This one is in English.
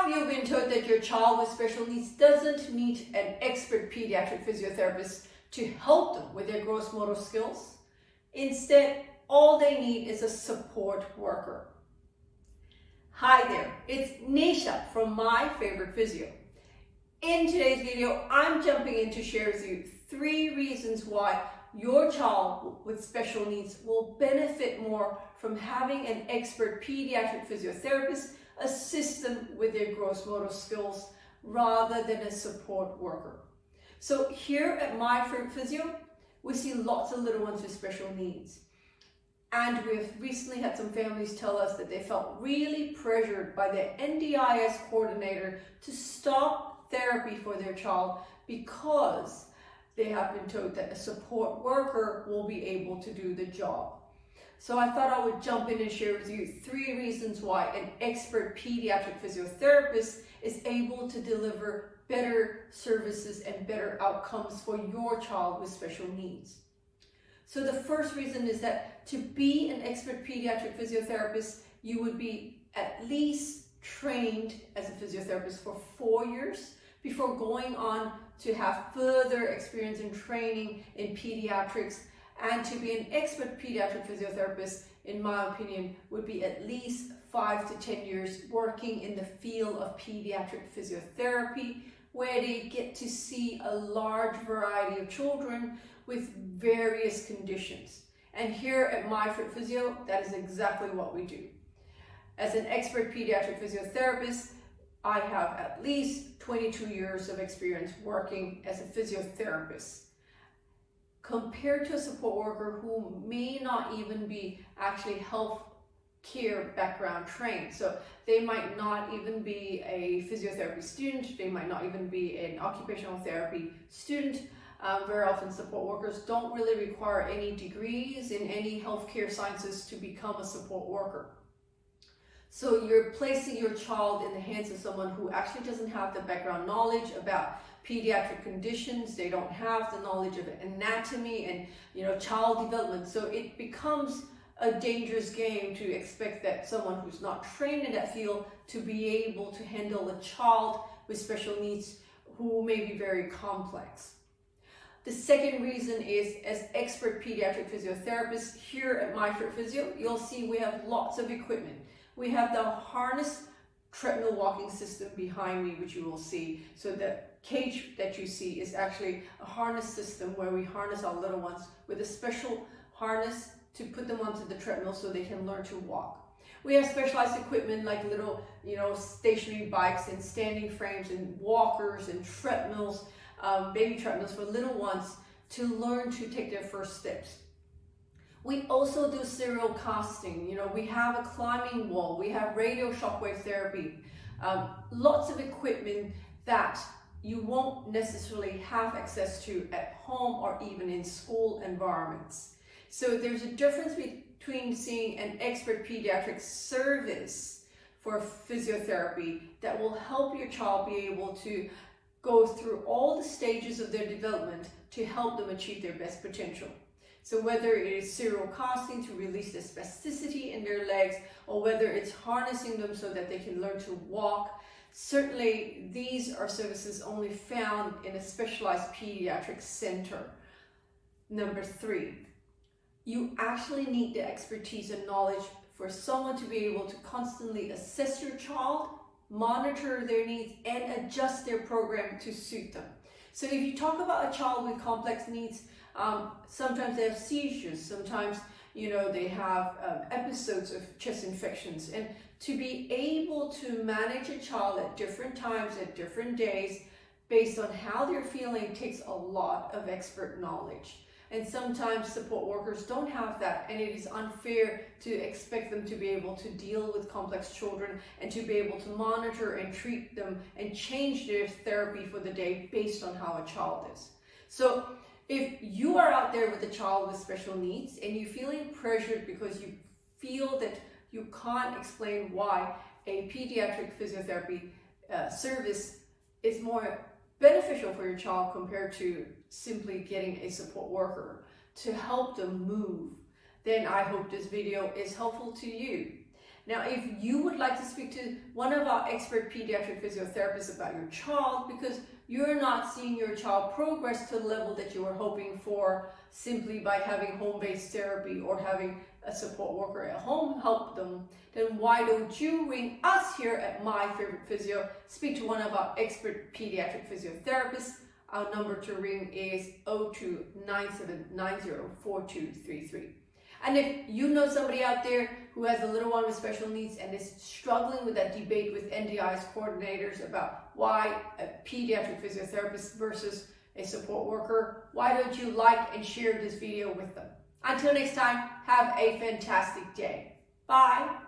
Have you been told that your child with special needs doesn't need an expert pediatric physiotherapist to help them with their gross motor skills? Instead, all they need is a support worker. Hi there, it's Neesha from My Favourite Physio. In today's video, I'm jumping in to share with you 3 reasons why your child with special needs will benefit more from having an expert pediatric physiotherapist assist them with their gross motor skills rather than a support worker. So here at My Favourite Physio, we see lots of little ones with special needs. And we've recently had some families tell us that they felt really pressured by their NDIS coordinator to stop therapy for their child because they have been told that a support worker will be able to do the job. So I thought I would jump in and share with you 3 reasons why an expert pediatric physiotherapist is able to deliver better services and better outcomes for your child with special needs. So the first reason is that to be an expert pediatric physiotherapist, you would be at least trained as a physiotherapist for 4 years before going on to have further experience and training in pediatrics. And to be an expert pediatric physiotherapist, in my opinion, would be at least 5 to 10 years working in the field of pediatric physiotherapy, where they get to see a large variety of children with various conditions. And here at My Favourite Physio, that is exactly what we do. As an expert pediatric physiotherapist, I have at least 22 years of experience working as a physiotherapist, compared to a support worker who may not even be actually health care background trained. So they might not even be a physiotherapy student, they might not even be an occupational therapy student. Very often support workers don't really require any degrees in any healthcare sciences to become a support worker. So you're placing your child in the hands of someone who actually doesn't have the background knowledge about pediatric conditions. They don't have the knowledge of anatomy and child development. So it becomes a dangerous game to expect that someone who's not trained in that field to be able to handle a child with special needs who may be very complex. The second reason is, as expert pediatric physiotherapists here at My Favourite Physio, you'll see we have lots of equipment. We have the harness treadmill walking system behind me, which you will see. So the cage that you see is actually a harness system where we harness our little ones with a special harness to put them onto the treadmill so they can learn to walk. We have specialized equipment like little, stationary bikes and standing frames and walkers and treadmills, baby treadmills for little ones to learn to take their first steps. We also do serial casting. We have a climbing wall, we have radio shockwave therapy, lots of equipment that you won't necessarily have access to at home or even in school environments. So there's a difference between seeing an expert pediatric service for physiotherapy that will help your child be able to go through all the stages of their development to help them achieve their best potential. So whether it is serial casting to release the spasticity in their legs, or whether it's harnessing them so that they can learn to walk, certainly these are services only found in a specialized pediatric center. Number 3, you actually need the expertise and knowledge for someone to be able to constantly assess your child, monitor their needs, and adjust their program to suit them. So if you talk about a child with complex needs, sometimes they have seizures, sometimes they have episodes of chest infections, and to be able to manage a child at different times, at different days, based on how they're feeling takes a lot of expert knowledge. And sometimes support workers don't have that, and it is unfair to expect them to be able to deal with complex children and to be able to monitor and treat them and change their therapy for the day based on how a child is. So if you are out there with a child with special needs and you're feeling pressured because you feel that you can't explain why a pediatric physiotherapy service is more beneficial for your child compared to simply getting a support worker to help them move, then I hope this video is helpful to you. Now, if you would like to speak to one of our expert pediatric physiotherapists about your child because you're not seeing your child progress to the level that you were hoping for simply by having home-based therapy or having a support worker at home help them, then why don't you ring us here at My Favorite Physio, speak to one of our expert pediatric physiotherapists. Our number to ring is 0297904233. And if you know somebody out there who has a little one with special needs and is struggling with that debate with NDI's coordinators about why a pediatric physiotherapist versus a support worker, why don't you like and share this video with them? Until next time, have a fantastic day. Bye.